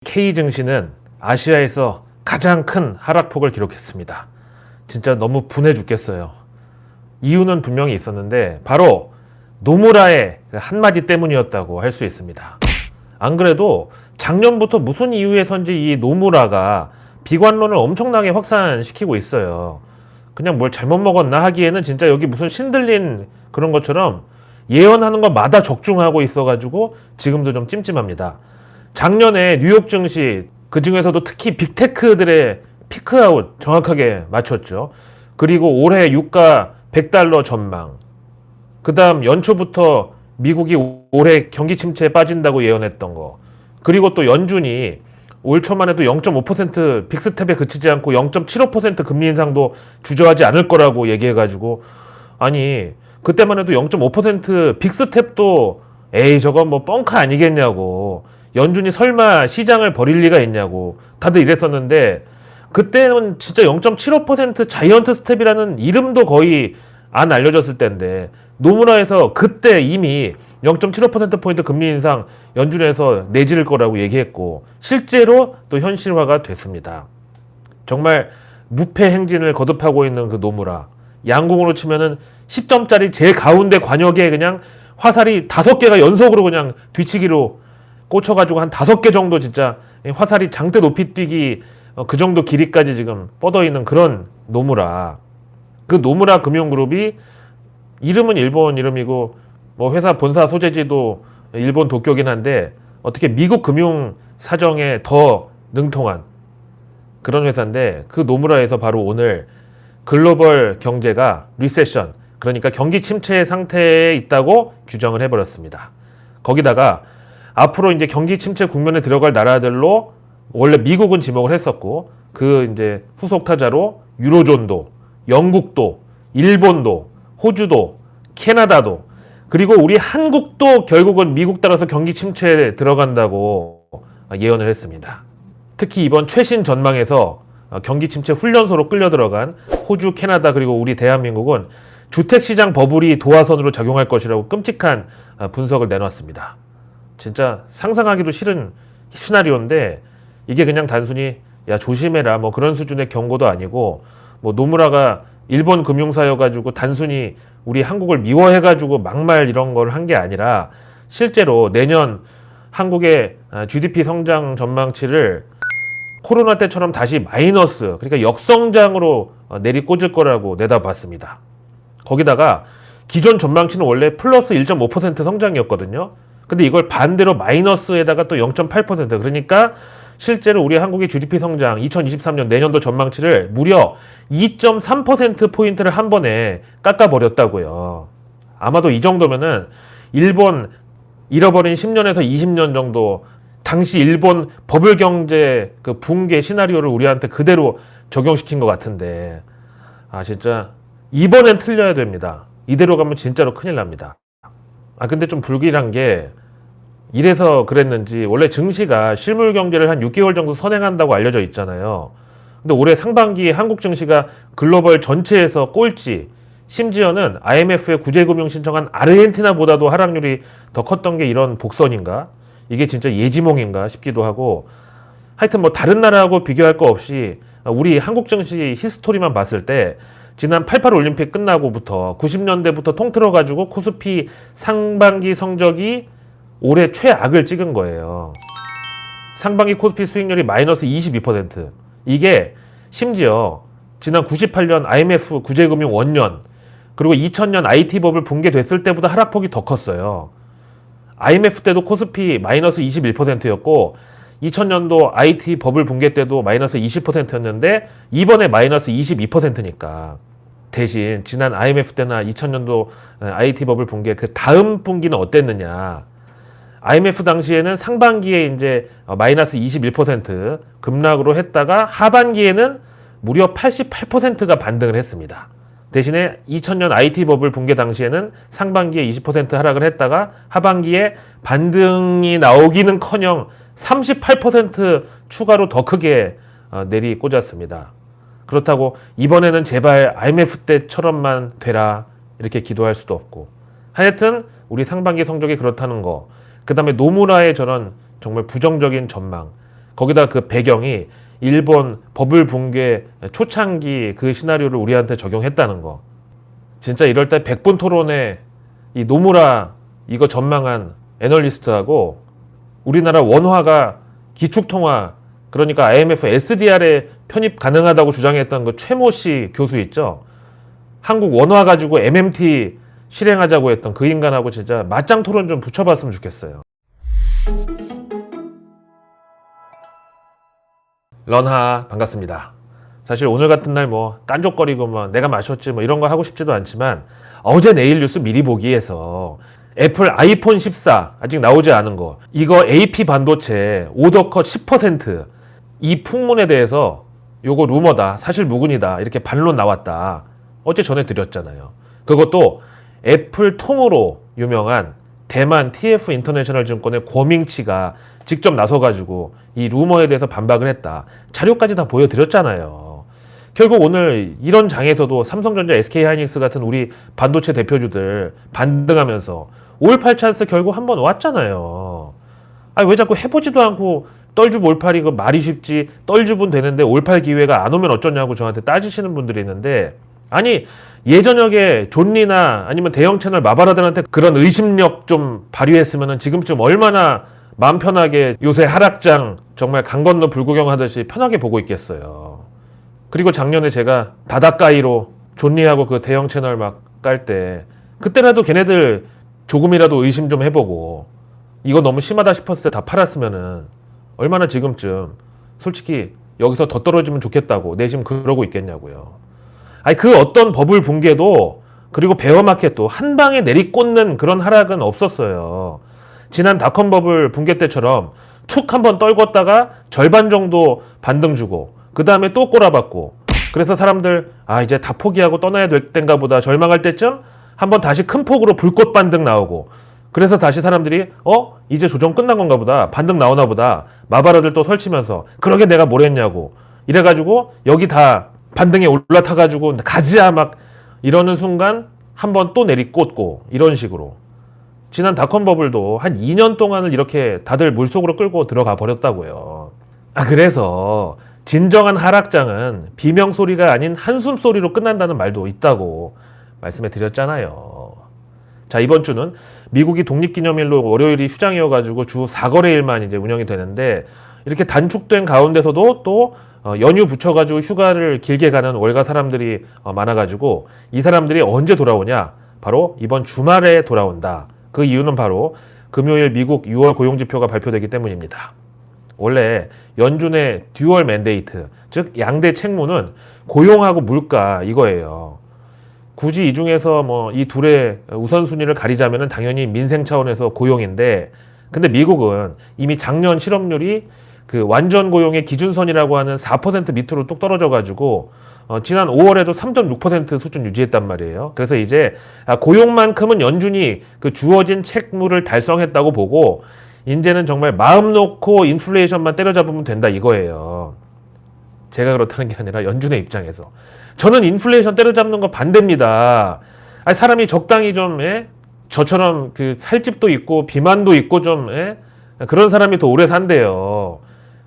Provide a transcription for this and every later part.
K 증시는 아시아에서 가장 큰 하락폭을 기록했습니다. 진짜 너무 분해 죽겠어요. 이유는 분명히 있었는데 바로 노무라의 그 한마디 때문이었다고 할 수 있습니다. 안 그래도 작년부터 무슨 이유에선지 이 노무라가 비관론을 엄청나게 확산시키고 있어요. 그냥 뭘 잘못 먹었나 하기에는 진짜 여기 무슨 신들린 그런 것처럼 예언하는 것마다 적중하고 있어가지고 지금도 좀 찜찜합니다. 작년에 뉴욕 증시 그 중에서도 특히 빅테크들의 피크아웃 정확하게 맞췄죠. 그리고 올해 유가 100달러 전망. 그 다음 연초부터 미국이 올해 경기 침체에 빠진다고 예언했던 거. 그리고 또 연준이 올 초만 해도 0.5% 빅스텝에 그치지 않고 0.75% 금리 인상도 주저하지 않을 거라고 얘기해가지고, 아니 그때만 해도 0.5% 빅스텝도 에이 저건 뭐 뻥카 아니겠냐고, 연준이 설마 시장을 버릴 리가 있냐고 다들 이랬었는데, 그때는 진짜 0.75% 자이언트 스텝이라는 이름도 거의 안 알려졌을 때인데, 노무라에서 그때 이미 0.75%포인트 금리 인상 연준에서 내지를 거라고 얘기했고 실제로 또 현실화가 됐습니다. 정말 무패 행진을 거듭하고 있는 그 노무라, 양궁으로 치면은 10점짜리 제일 가운데 관역에 그냥 화살이 5개가 연속으로 그냥 뒤치기로 꽂혀가지고 한 5개 정도 진짜 화살이 장대 높이 뛰기 그 정도 길이까지 지금 뻗어 있는 그런 노무라. 그 노무라 금융그룹이 이름은 일본 이름이고 뭐 회사 본사 소재지도 일본 도쿄긴 한데 어떻게 미국 금융 사정에 더 능통한 그런 회사인데, 그 노무라에서 바로 오늘 글로벌 경제가 리세션, 그러니까 경기 침체 상태에 있다고 규정을 해버렸습니다. 거기다가 앞으로 이제 경기 침체 국면에 들어갈 나라들로 원래 미국은 지목을 했었고 그 이제 후속 타자로 유로존도, 영국도, 일본도, 호주도, 캐나다도, 그리고 우리 한국도 결국은 미국 따라서 경기 침체에 들어간다고 예언을 했습니다. 특히 이번 최신 전망에서 경기 침체 훈련소로 끌려 들어간 호주, 캐나다 그리고 우리 대한민국은 주택시장 버블이 도화선으로 작용할 것이라고 끔찍한 분석을 내놨습니다. 진짜 상상하기도 싫은 시나리오인데 이게 그냥 단순히 야 조심해라 뭐 그런 수준의 경고도 아니고, 뭐 노무라가 일본 금융사여가지고 단순히 우리 한국을 미워해가지고 막말 이런 걸 한 게 아니라 실제로 내년 한국의 GDP 성장 전망치를 코로나 때처럼 다시 마이너스, 그러니까 역성장으로 내리꽂을 거라고 내다봤습니다. 거기다가 기존 전망치는 원래 플러스 1.5% 성장이었거든요. 근데 이걸 반대로 마이너스에다가 또 0.8%, 그러니까 실제로 우리 한국의 GDP 성장 2023년 내년도 전망치를 무려 2.3%포인트를 한 번에 깎아버렸다고요. 아마도 이 정도면은 일본 잃어버린 10년에서 20년 정도 당시 일본 버블 경제 그 붕괴 시나리오를 우리한테 그대로 적용시킨 것 같은데, 아 진짜 이번엔 틀려야 됩니다. 이대로 가면 진짜로 큰일 납니다. 아 근데 좀 불길한 게, 이래서 그랬는지 원래 증시가 실물 경제를 한 6개월 정도 선행한다고 알려져 있잖아요. 근데 올해 상반기 한국 증시가 글로벌 전체에서 꼴찌, 심지어는 IMF에 구제금융 신청한 아르헨티나보다도 하락률이 더 컸던 게 이런 복선인가? 이게 진짜 예지몽인가 싶기도 하고, 하여튼 뭐 다른 나라하고 비교할 거 없이 우리 한국 증시 히스토리만 봤을 때 지난 88 올림픽 끝나고부터 90년대부터 통틀어가지고 코스피 상반기 성적이 올해 최악을 찍은 거예요. 상반기 코스피 수익률이 마이너스 22%. 이게 심지어 지난 98년 IMF 구제금융 원년 그리고 2000년 IT 버블 붕괴됐을 때보다 하락폭이 더 컸어요. IMF 때도 코스피 마이너스 21%였고 2000년도 IT 버블 붕괴 때도 마이너스 20%였는데 이번에 마이너스 22%니까. 대신 지난 IMF 때나 2000년도 IT 버블 붕괴 그 다음 분기는 어땠느냐. IMF 당시에는 상반기에 이제 마이너스 21% 급락으로 했다가 하반기에는 무려 88%가 반등을 했습니다. 대신에 2000년 IT 버블 붕괴 당시에는 상반기에 20% 하락을 했다가 하반기에 반등이 나오기는커녕 38% 추가로 더 크게 내리꽂았습니다. 그렇다고 이번에는 제발 IMF 때처럼만 되라 이렇게 기도할 수도 없고, 하여튼 우리 상반기 성적이 그렇다는 거, 그 다음에 노무라의 저런 정말 부정적인 전망, 거기다 그 배경이 일본 버블 붕괴 초창기 그 시나리오를 우리한테 적용했다는 거. 진짜 이럴 때 백분 토론에 이 노무라 이거 전망한 애널리스트하고 우리나라 원화가 기축통화, 그러니까 IMF SDR에 편입 가능하다고 주장했던 그 최모 씨 교수 있죠. 한국 원화 가지고 MMT 실행하자고 했던 그 인간하고 진짜 맞짱 토론 좀 붙여봤으면 좋겠어요. 런하 반갑습니다. 사실 오늘 같은 날 뭐 깐족거리고 뭐 내가 마셨지 뭐 이런 거 하고 싶지도 않지만 어제 내일 뉴스 미리 보기에서 애플 아이폰 14 아직 나오지 않은 거, 이거 AP 반도체 오더컷 10%, 이 풍문에 대해서 요거 루머다, 사실 무근이다, 이렇게 반론 나왔다. 어제 전해드렸잖아요. 그것도 애플 통으로 유명한 대만 TF 인터내셔널 증권의 고밍치가 직접 나서가지고 이 루머에 대해서 반박을 했다. 자료까지 다 보여드렸잖아요. 결국 오늘 이런 장에서도 삼성전자, SK하이닉스 같은 우리 반도체 대표주들 반등하면서 5.18 찬스 결국 한번 왔잖아요. 아니 왜 자꾸 해보지도 않고 떨줍 5.18이 그 말이 쉽지, 떨줍은 되는데 5.18 기회가 안 오면 어쩌냐고 저한테 따지시는 분들이 있는데, 아니 예전역에 존리나 아니면 대형 채널 마바라들한테 그런 의심력 좀 발휘했으면 지금쯤 얼마나 마음 편하게 요새 하락장 정말 강 건너 불구경하듯이 편하게 보고 있겠어요. 그리고 작년에 제가 다다까이로 존리하고 그 대형 채널 막 깔 때 그때라도 걔네들 조금이라도 의심 좀 해보고 이거 너무 심하다 싶었을 때 다 팔았으면은 얼마나 지금쯤 솔직히 여기서 더 떨어지면 좋겠다고 내심 그러고 있겠냐고요. 아니 그 어떤 버블 붕괴도 그리고 베어마켓도 한 방에 내리꽂는 그런 하락은 없었어요. 지난 닷컴 버블 붕괴 때처럼 툭 한번 떨궜다가 절반 정도 반등 주고 그 다음에 또 꼬라박고, 그래서 사람들 아 이제 다 포기하고 떠나야 될 땐가 보다 절망할 때쯤 한번 다시 큰 폭으로 불꽃 반등 나오고, 그래서 다시 사람들이 이제 조정 끝난 건가 보다, 반등 나오나 보다, 마바라들 또 설치면서 그러게 내가 뭘 했냐고 이래가지고 여기 다 반등에 올라타가지고 가지야 막 이러는 순간 한번 또 내리꽂고, 이런 식으로 지난 닷컴 버블도 한 2년 동안을 이렇게 다들 물속으로 끌고 들어가 버렸다고요. 그래서 진정한 하락장은 비명 소리가 아닌 한숨 소리로 끝난다는 말도 있다고 말씀해 드렸잖아요. 자, 이번 주는 미국이 독립기념일로 월요일이 휴장이어가지고 주 4거래일만 이제 운영이 되는데, 이렇게 단축된 가운데서도 또 연휴 붙여가지고 휴가를 길게 가는 월가 사람들이 많아가지고 이 사람들이 언제 돌아오냐? 바로 이번 주말에 돌아온다. 그 이유는 바로 금요일 미국 6월 고용지표가 발표되기 때문입니다. 원래 연준의 듀얼 맨데이트, 즉 양대 책무는 고용하고 물가 이거예요. 굳이 이 중에서 뭐 이 둘의 우선순위를 가리자면 당연히 민생 차원에서 고용인데, 근데 미국은 이미 작년 실업률이 그 완전 고용의 기준선이라고 하는 4% 밑으로 뚝 떨어져가지고 지난 5월에도 3.6% 수준 유지했단 말이에요. 그래서 이제 고용만큼은 연준이 그 주어진 책무를 달성했다고 보고 이제는 정말 마음 놓고 인플레이션만 때려잡으면 된다 이거예요. 제가 그렇다는 게 아니라 연준의 입장에서. 저는 인플레이션 때려잡는 거 반대입니다. 아니, 사람이 적당히 좀 저처럼 그 살집도 있고 비만도 있고 좀 그런 사람이 더 오래 산대요.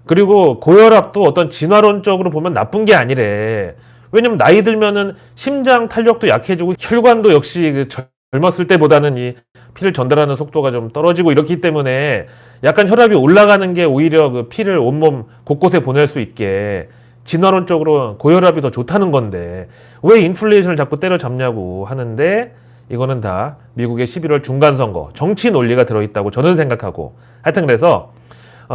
그리고 고혈압도 어떤 진화론적으로 보면 나쁜 게 아니래. 왜냐면 나이 들면은 심장 탄력도 약해지고 혈관도 역시 그 젊었을 때보다는 이 피를 전달하는 속도가 좀 떨어지고 이렇기 때문에 약간 혈압이 올라가는 게 오히려 그 피를 온몸 곳곳에 보낼 수 있게 진화론적으로 고혈압이 더 좋다는 건데 왜 인플레이션을 자꾸 때려잡냐고 하는데, 이거는 다 미국의 11월 중간선거 정치 논리가 들어있다고 저는 생각하고, 하여튼 그래서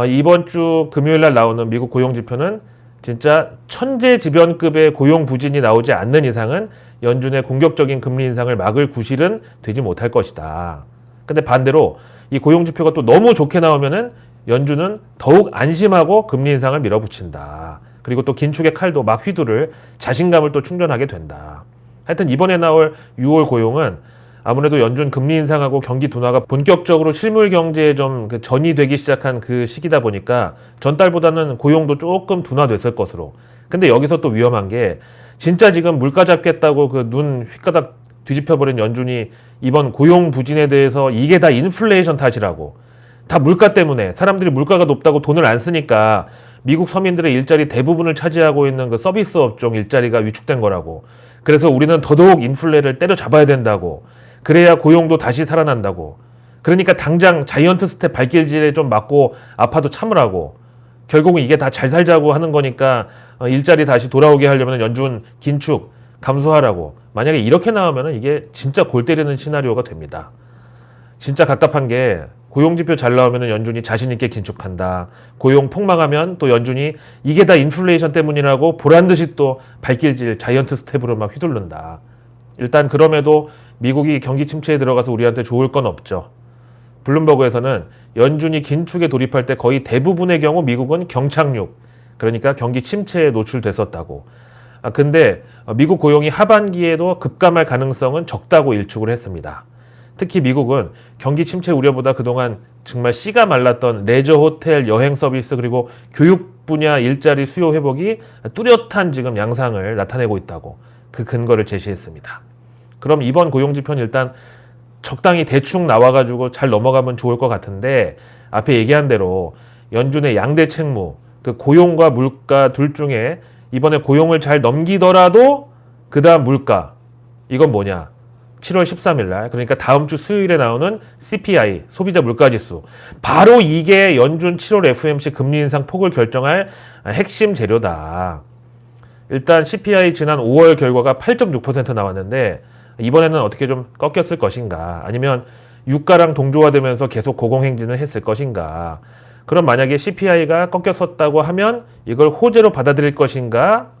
이번 주 금요일 날 나오는 미국 고용지표는 진짜 천재지변급의 고용 부진이 나오지 않는 이상은 연준의 공격적인 금리 인상을 막을 구실은 되지 못할 것이다. 근데 반대로 이 고용지표가 또 너무 좋게 나오면은 연준은 더욱 안심하고 금리 인상을 밀어붙인다. 그리고 또 긴축의 칼도 막 휘두를 자신감을 또 충전하게 된다. 하여튼 이번에 나올 6월 고용은 아무래도 연준 금리 인상하고 경기 둔화가 본격적으로 실물 경제에 좀 전이 되기 시작한 그 시기다 보니까 전달보다는 고용도 조금 둔화됐을 것으로. 근데 여기서 또 위험한 게 진짜 지금 물가 잡겠다고 그 눈 휘가닥 뒤집혀버린 연준이 이번 고용 부진에 대해서 이게 다 인플레이션 탓이라고, 다 물가 때문에 사람들이 물가가 높다고 돈을 안 쓰니까 미국 서민들의 일자리 대부분을 차지하고 있는 그 서비스 업종 일자리가 위축된 거라고. 그래서 우리는 더더욱 인플레를 때려잡아야 된다고. 그래야 고용도 다시 살아난다고. 그러니까 당장 자이언트 스텝 발길질에 좀 맞고 아파도 참으라고. 결국은 이게 다 잘 살자고 하는 거니까 일자리 다시 돌아오게 하려면 연준 긴축 감소하라고. 만약에 이렇게 나오면 이게 진짜 골 때리는 시나리오가 됩니다. 진짜 갑갑한 게 고용지표 잘 나오면 연준이 자신있게 긴축한다. 고용 폭망하면 또 연준이 이게 다 인플레이션 때문이라고 보란듯이 또 발길질 자이언트 스텝으로 막 휘둘른다. 일단 그럼에도 미국이 경기 침체에 들어가서 우리한테 좋을 건 없죠. 블룸버그에서는 연준이 긴축에 돌입할 때 거의 대부분의 경우 미국은 경착륙, 그러니까 경기 침체에 노출됐었다고. 근데 미국 고용이 하반기에도 급감할 가능성은 적다고 일축을 했습니다. 특히 미국은 경기 침체 우려보다 그동안 정말 씨가 말랐던 레저 호텔 여행 서비스 그리고 교육 분야 일자리 수요 회복이 뚜렷한 지금 양상을 나타내고 있다고 그 근거를 제시했습니다. 그럼 이번 고용지표는 일단 적당히 대충 나와가지고 잘 넘어가면 좋을 것 같은데 앞에 얘기한 대로 연준의 양대 책무, 그 고용과 물가 둘 중에 이번에 고용을 잘 넘기더라도 그 다음 물가, 이건 뭐냐? 7월 13일 날, 그러니까 다음 주 수요일에 나오는 CPI, 소비자 물가지수. 바로 이게 연준 7월 FOMC 금리 인상 폭을 결정할 핵심 재료다. 일단 CPI 지난 5월 결과가 8.6% 나왔는데 이번에는 어떻게 좀 꺾였을 것인가? 아니면 유가랑 동조화되면서 계속 고공행진을 했을 것인가? 그럼 만약에 CPI가 꺾였었다고 하면 이걸 호재로 받아들일 것인가?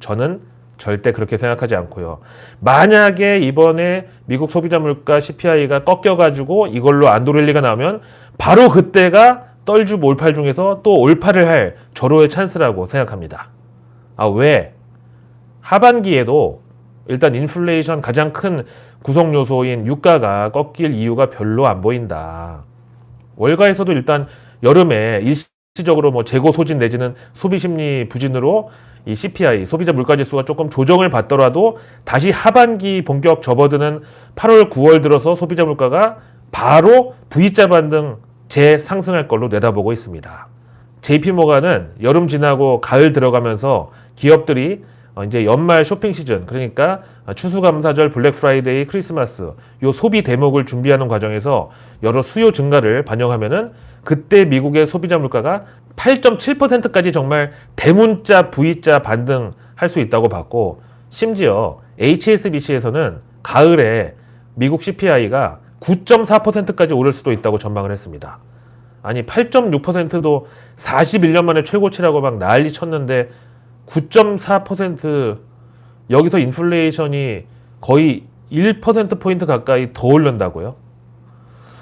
저는 절대 그렇게 생각하지 않고요. 만약에 이번에 미국 소비자 물가 CPI가 꺾여가지고 이걸로 안 돌릴 리가 나오면 바로 그때가 떨줍 올팔 중에서 또 올팔을 할 절호의 찬스라고 생각합니다. 왜? 하반기에도 일단 인플레이션 가장 큰 구성 요소인 유가가 꺾일 이유가 별로 안 보인다. 월가에서도 일단 여름에 일시적으로 뭐 재고 소진 내지는 소비 심리 부진으로 이 CPI, 소비자 물가지수가 조금 조정을 받더라도 다시 하반기 본격 접어드는 8월, 9월 들어서 소비자 물가가 바로 V자 반등 재상승할 걸로 내다보고 있습니다. JP모간은 여름 지나고 가을 들어가면서 기업들이 이제 연말 쇼핑 시즌, 그러니까 추수감사절, 블랙 프라이데이, 크리스마스 요 소비 대목을 준비하는 과정에서 여러 수요 증가를 반영하면은 그때 미국의 소비자 물가가 8.7%까지 정말 대문자 V자 반등할 수 있다고 봤고, 심지어 HSBC에서는 가을에 미국 CPI가 9.4%까지 오를 수도 있다고 전망을 했습니다. 아니 8.6%도 41년 만에 최고치라고 막 난리 쳤는데 9.4% 여기서 인플레이션이 거의 1%포인트 가까이 더 오른다고요?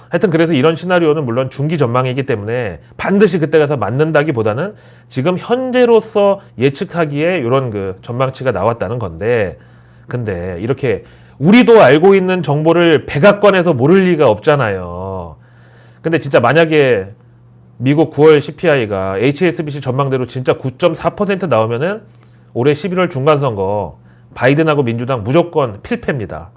하여튼 그래서 이런 시나리오는 물론 중기 전망이기 때문에 반드시 그때 가서 맞는다기보다는 지금 현재로서 예측하기에 이런 그 전망치가 나왔다는 건데, 근데 이렇게 우리도 알고 있는 정보를 백악관에서 모를 리가 없잖아요. 근데 진짜 만약에 미국 9월 CPI가 HSBC 전망대로 진짜 9.4% 나오면은 올해 11월 중간선거 바이든하고 민주당 무조건 필패입니다.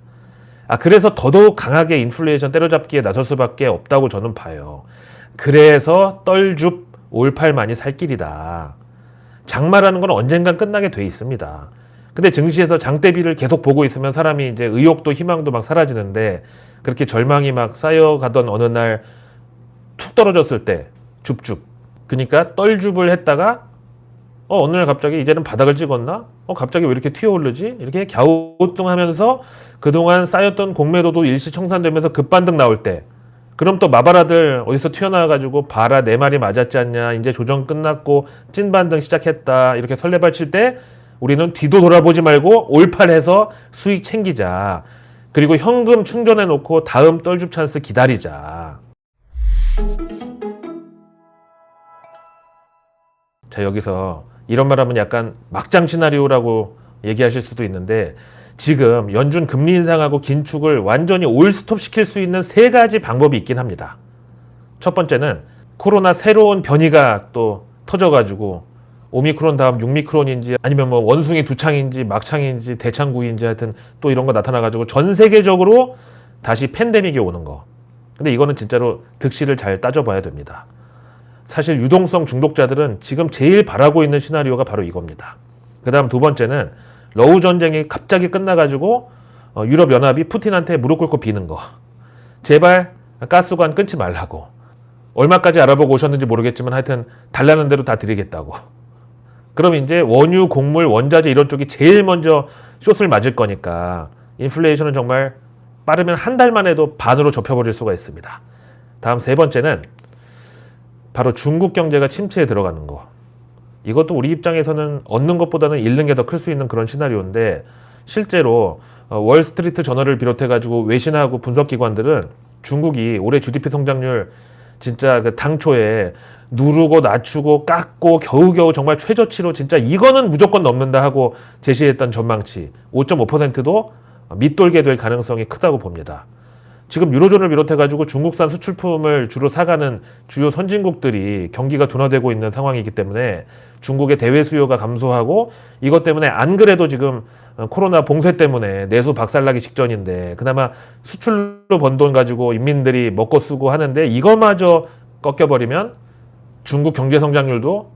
그래서 더더욱 강하게 인플레이션 때려잡기에 나설 수밖에 없다고 저는 봐요. 그래서 떨줍 올팔만이 살 길이다. 장마라는 건 언젠간 끝나게 돼 있습니다. 근데 증시에서 장대비를 계속 보고 있으면 사람이 이제 의욕도 희망도 막 사라지는데, 그렇게 절망이 막 쌓여가던 어느 날 툭 떨어졌을 때 줍줍. 그러니까 떨줍을 했다가 어느 날 갑자기 이제는 바닥을 찍었나? 갑자기 왜 이렇게 튀어오르지? 이렇게 갸우뚱하면서 그동안 쌓였던 공매도도 일시 청산되면서 급반등 나올 때, 그럼 또 마바라들 어디서 튀어나와가지고 봐라 내 말이 맞았지 않냐, 이제 조정 끝났고 찐반등 시작했다, 이렇게 설레발 칠 때 우리는 뒤도 돌아보지 말고 올팔해서 수익 챙기자. 그리고 현금 충전해 놓고 다음 떨줍 찬스 기다리자. 자, 여기서 이런 말하면 약간 막장 시나리오라고 얘기하실 수도 있는데, 지금 연준 금리 인상하고 긴축을 완전히 올스톱 시킬 수 있는 세 가지 방법이 있긴 합니다. 첫 번째는 코로나 새로운 변이가 또 터져가지고 오미크론 다음 6미크론인지 아니면 뭐 원숭이 두창인지 막창인지 대창구인지 하여튼 또 이런 거 나타나가지고 전 세계적으로 다시 팬데믹이 오는 거. 근데 이거는 진짜로 득실을 잘 따져봐야 됩니다. 사실 유동성 중독자들은 지금 제일 바라고 있는 시나리오가 바로 이겁니다. 그 다음 두 번째는 러우 전쟁이 갑자기 끝나가지고 유럽연합이 푸틴한테 무릎 꿇고 비는 거. 제발 가스관 끊지 말라고. 얼마까지 알아보고 오셨는지 모르겠지만 하여튼 달라는 대로 다 드리겠다고. 그럼 이제 원유, 곡물, 원자재 이런 쪽이 제일 먼저 숏을 맞을 거니까 인플레이션은 정말 빠르면 한 달만 해도 반으로 접혀버릴 수가 있습니다. 다음 세 번째는 바로 중국 경제가 침체에 들어가는 거. 이것도 우리 입장에서는 얻는 것보다는 잃는 게 더 클 수 있는 그런 시나리오인데 실제로 월스트리트 저널을 비롯해가지고 외신하고 분석기관들은 중국이 올해 GDP 성장률 진짜 그 당초에 누르고 낮추고 깎고 겨우겨우 정말 최저치로 진짜 이거는 무조건 넘는다 하고 제시했던 전망치 5.5%도 밑돌게 될 가능성이 크다고 봅니다. 지금 유로존을 비롯해가지고 중국산 수출품을 주로 사가는 주요 선진국들이 경기가 둔화되고 있는 상황이기 때문에 중국의 대외 수요가 감소하고 이것 때문에 안 그래도 지금 코로나 봉쇄 때문에 내수 박살나기 직전인데 그나마 수출로 번 돈 가지고 인민들이 먹고 쓰고 하는데 이거마저 꺾여버리면 중국 경제 성장률도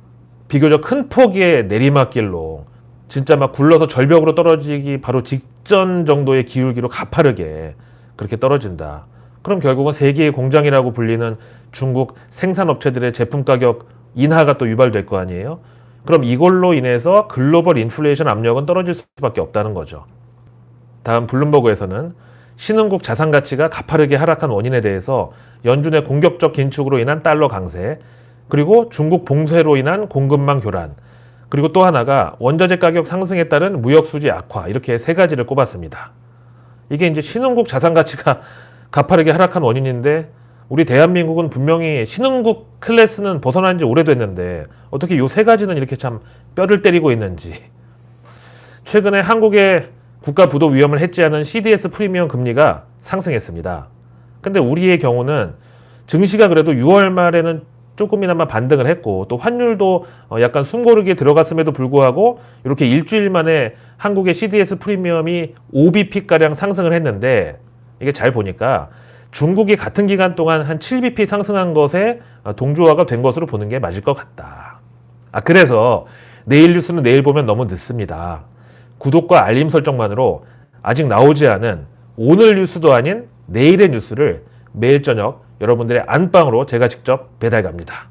비교적 큰 폭의 내리막길로 진짜 막 굴러서 절벽으로 떨어지기 바로 직전 정도의 기울기로 가파르게 그렇게 떨어진다. 그럼 결국은 세계의 공장이라고 불리는 중국 생산업체들의 제품 가격 인하가 또 유발될 거 아니에요? 그럼 이걸로 인해서 글로벌 인플레이션 압력은 떨어질 수밖에 없다는 거죠. 다음 블룸버그에서는 신흥국 자산 가치가 가파르게 하락한 원인에 대해서 연준의 공격적 긴축으로 인한 달러 강세, 그리고 중국 봉쇄로 인한 공급망 교란, 그리고 또 하나가 원자재 가격 상승에 따른 무역 수지 악화, 이렇게 세 가지를 꼽았습니다. 이게 이제 신흥국 자산 가치가 가파르게 하락한 원인인데 우리 대한민국은 분명히 신흥국 클래스는 벗어난 지 오래됐는데 어떻게 요 세 가지는 이렇게 참 뼈를 때리고 있는지. 최근에 한국의 국가 부도 위험을 해지하는 CDS 프리미엄 금리가 상승했습니다. 근데 우리의 경우는 증시가 그래도 6월 말에는 조금이나마 반등을 했고 또 환율도 약간 숨고르게 들어갔음에도 불구하고 이렇게 일주일 만에 한국의 CDS 프리미엄이 5bp가량 상승을 했는데 이게 잘 보니까 중국이 같은 기간 동안 한 7bp 상승한 것에 동조화가 된 것으로 보는 게 맞을 것 같다. 그래서 내일 뉴스는 내일 보면 너무 늦습니다. 구독과 알림 설정만으로 아직 나오지 않은 오늘 뉴스도 아닌 내일의 뉴스를 매일 저녁 여러분들의 안방으로 제가 직접 배달 갑니다.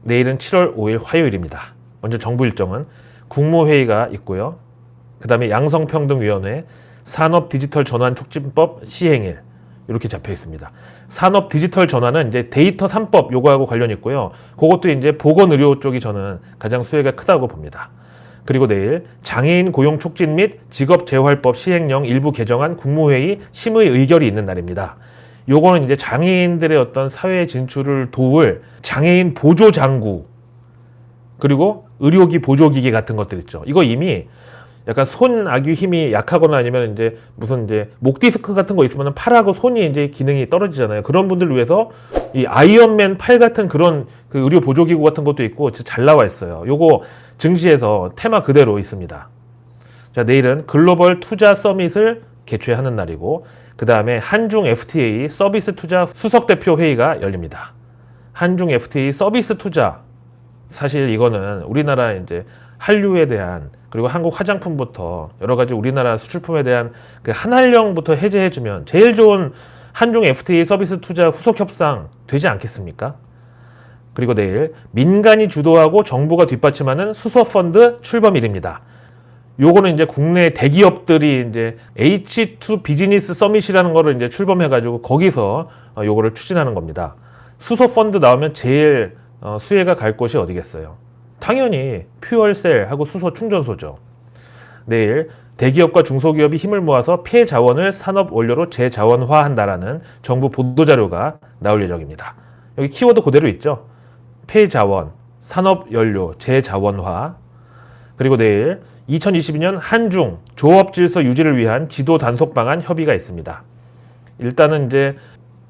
내일은 7월 5일 화요일입니다. 먼저 정부 일정은 국무회의가 있고요. 그 다음에 양성평등위원회 산업디지털전환촉진법 시행일 이렇게 잡혀 있습니다. 산업디지털전환은 이제 데이터 3법 요거하고 관련이 있고요. 그것도 이제 보건의료 쪽이 저는 가장 수혜가 크다고 봅니다. 그리고 내일 장애인 고용 촉진 및 직업재활법 시행령 일부 개정안 국무회의 심의 의결이 있는 날입니다. 요거는 이제 장애인들의 어떤 사회 진출을 도울 장애인 보조 장구 그리고 의료기 보조기기 같은 것들 있죠. 이거 이미 약간 손아귀 힘이 약하거나 아니면 이제 무슨 이제 목 디스크 같은 거 있으면 팔하고 손이 이제 기능이 떨어지잖아요. 그런 분들을 위해서 이 아이언맨 팔 같은 그런 그 의료 보조기구 같은 것도 있고 진짜 잘 나와 있어요. 요거 증시에서 테마 그대로 있습니다. 자, 내일은 글로벌 투자 서밋을 개최하는 날이고 그 다음에 한중 FTA 서비스 투자 수석 대표 회의가 열립니다. 한중 FTA 서비스 투자 사실 이거는 우리나라 이제 한류에 대한 그리고 한국 화장품부터 여러 가지 우리나라 수출품에 대한 그 한한령부터 해제해주면 제일 좋은 한중 FTA 서비스 투자 후속 협상 되지 않겠습니까? 그리고 내일 민간이 주도하고 정부가 뒷받침하는 수소펀드 출범일입니다. 요거는 이제 국내 대기업들이 이제 H2 비즈니스 서밋이라는 거를 이제 출범해가지고 거기서 요거를 추진하는 겁니다. 수소펀드 나오면 제일 수혜가 갈 곳이 어디겠어요? 당연히 퓨얼셀하고 수소 충전소죠. 내일 대기업과 중소기업이 힘을 모아서 폐자원을 산업 원료로 재자원화한다라는 정부 보도자료가 나올 예정입니다. 여기 키워드 그대로 있죠. 폐자원, 산업연료, 재자원화. 그리고 내일 2022년 한중 조업질서 유지를 위한 지도 단속 방안 협의가 있습니다. 일단은 이제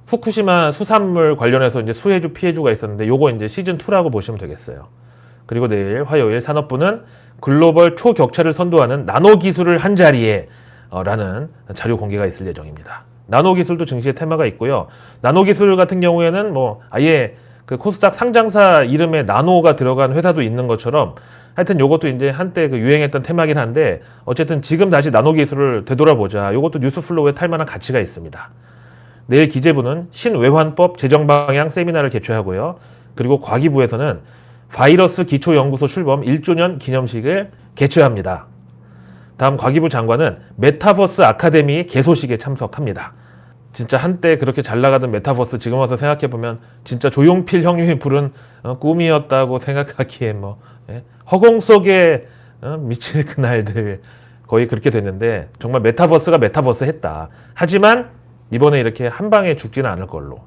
후쿠시마 수산물 관련해서 이제 수혜주 피해주가 있었는데 요거 이제 시즌2라고 보시면 되겠어요. 그리고 내일 화요일 산업부는 글로벌 초격차를 선도하는 나노 기술을 한 자리에 라는 자료 공개가 있을 예정입니다. 나노 기술도 증시의 테마가 있고요. 나노 기술 같은 경우에는 뭐 아예 그 코스닥 상장사 이름에 나노가 들어간 회사도 있는 것처럼 하여튼 요것도 이제 한때 그 유행했던 테마긴 한데 어쨌든 지금 다시 나노 기술을 되돌아보자. 요것도 뉴스플로우에 탈 만한 가치가 있습니다. 내일 기재부는 신외환법 제정 방향 세미나를 개최하고요. 그리고 과기부에서는 바이러스 기초연구소 출범 1조년 기념식을 개최합니다. 다음 과기부 장관은 메타버스 아카데미 개소식에 참석합니다. 진짜 한때 그렇게 잘 나가던 메타버스 지금 와서 생각해보면 진짜 조용필 형님이 부른 꿈이었다고 생각하기에 허공 속에 미칠 그날들 거의 그렇게 됐는데 정말 메타버스가 메타버스 했다. 하지만 이번에 이렇게 한 방에 죽지는 않을 걸로.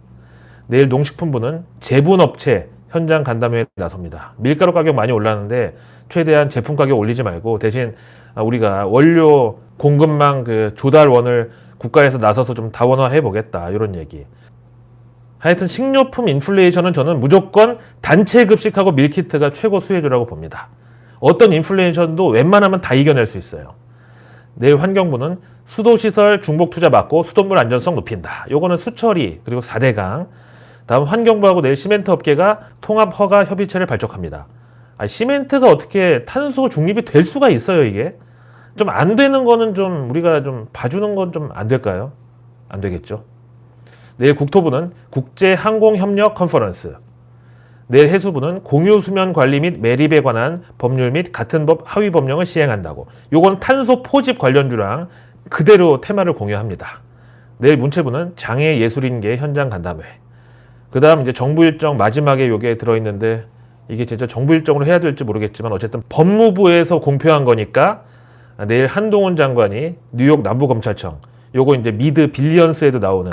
내일 농식품부는 제분업체 현장 간담회에 나섭니다. 밀가루 가격 많이 올랐는데 최대한 제품 가격 올리지 말고 대신 우리가 원료 공급망 그 조달원을 국가에서 나서서 좀 다원화해 보겠다 이런 얘기. 하여튼 식료품 인플레이션은 저는 무조건 단체 급식하고 밀키트가 최고 수혜주라고 봅니다. 어떤 인플레이션도 웬만하면 다 이겨낼 수 있어요. 내일 환경부는 수도시설 중복 투자 막고 수돗물 안전성 높인다. 요거는 수처리 그리고 4대강. 다음 환경부하고 내일 시멘트 업계가 통합 허가 협의체를 발족합니다. 시멘트가 어떻게 탄소 중립이 될 수가 있어요, 이게? 좀 안 되는 거는 좀 우리가 좀 봐주는 건 좀 안 될까요? 안 되겠죠. 내일 국토부는 국제항공협력 컨퍼런스. 내일 해수부는 공유수면 관리 및 매립에 관한 법률 및 같은 법 하위 법령을 시행한다고. 요건 탄소 포집 관련주랑 그대로 테마를 공유합니다. 내일 문체부는 장애예술인계 현장 간담회. 그 다음 이제 정부 일정 마지막에 요게 들어있는데 이게 진짜 정부 일정으로 해야 될지 모르겠지만 어쨌든 법무부에서 공표한 거니까 내일 한동훈 장관이 뉴욕 남부검찰청 요거 이제 미드 빌리언스에도 나오는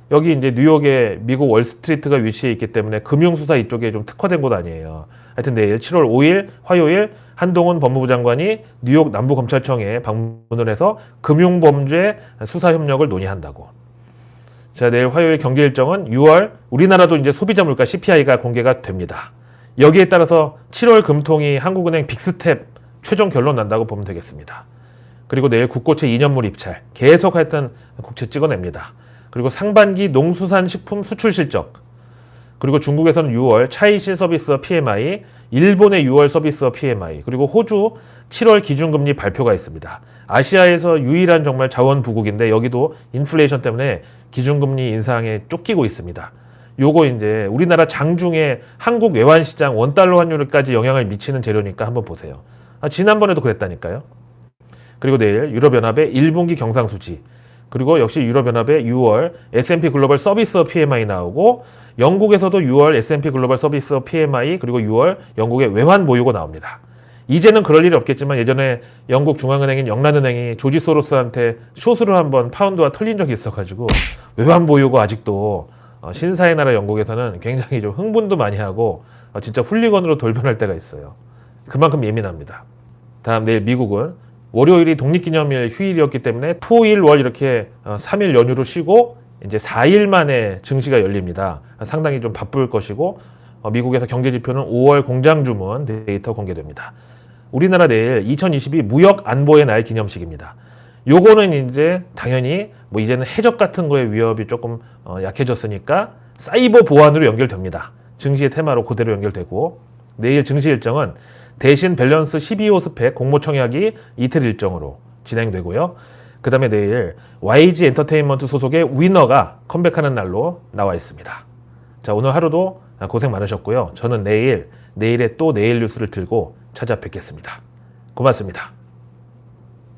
여기 이제 뉴욕에 미국 월스트리트가 위치해 있기 때문에 금융수사 이쪽에 좀 특화된 곳 아니에요. 하여튼 내일 7월 5일 화요일 한동훈 법무부 장관이 뉴욕 남부검찰청에 방문을 해서 금융범죄 수사협력을 논의한다고. 자, 내일 화요일 경제 일정은 6월 우리나라도 이제 소비자 물가 CPI가 공개가 됩니다. 여기에 따라서 7월 금통위 한국은행 빅스텝 최종 결론 난다고 보면 되겠습니다. 그리고 내일 국고채 2년물 입찰 계속 하여튼 국채 찍어냅니다. 그리고 상반기 농수산식품 수출 실적, 그리고 중국에서는 6월 차이실 서비스업 PMI, 일본의 6월 서비스업 PMI, 그리고 호주 7월 기준금리 발표가 있습니다. 아시아에서 유일한 정말 자원부국인데 여기도 인플레이션 때문에 기준금리 인상에 쫓기고 있습니다. 요거 이제 우리나라 장중에 한국 외환시장 원달러 환율까지 영향을 미치는 재료니까 한번 보세요. 지난번에도 그랬다니까요. 그리고 내일 유럽연합의 1분기 경상수지, 그리고 역시 유럽연합의 6월 S&P 글로벌 서비스업 PMI 나오고 영국에서도 6월 S&P 글로벌 서비스업 PMI 그리고 6월 영국의 외환 보유고 나옵니다. 이제는 그럴 일이 없겠지만 예전에 영국 중앙은행인 영란은행이 조지 소로스한테 숏으로 한번 파운드와 털린 적이 있어가지고 외환 보유고 아직도 신사의 나라 영국에서는 굉장히 좀 흥분도 많이 하고 진짜 훌리건으로 돌변할 때가 있어요. 그만큼 예민합니다. 다음 내일 미국은 월요일이 독립기념일 휴일이었기 때문에 토, 일, 월 이렇게 3일 연휴로 쉬고 이제 4일 만에 증시가 열립니다. 상당히 좀 바쁠 것이고 미국에서 경제지표는 5월 공장주문 데이터 공개됩니다. 우리나라 내일 2022 무역 안보의 날 기념식입니다. 요거는 이제 당연히 뭐 이제는 해적 같은 거에 위협이 조금 약해졌으니까 사이버 보안으로 연결됩니다. 증시의 테마로 그대로 연결되고 내일 증시 일정은 대신 밸런스 12호 스펙 공모청약이 이틀 일정으로 진행되고요. 그 다음에 내일 YG 엔터테인먼트 소속의 위너가 컴백하는 날로 나와 있습니다. 자, 오늘 하루도 고생 많으셨고요. 저는 내일의 또 내일 뉴스를 들고 찾아뵙겠습니다. 고맙습니다.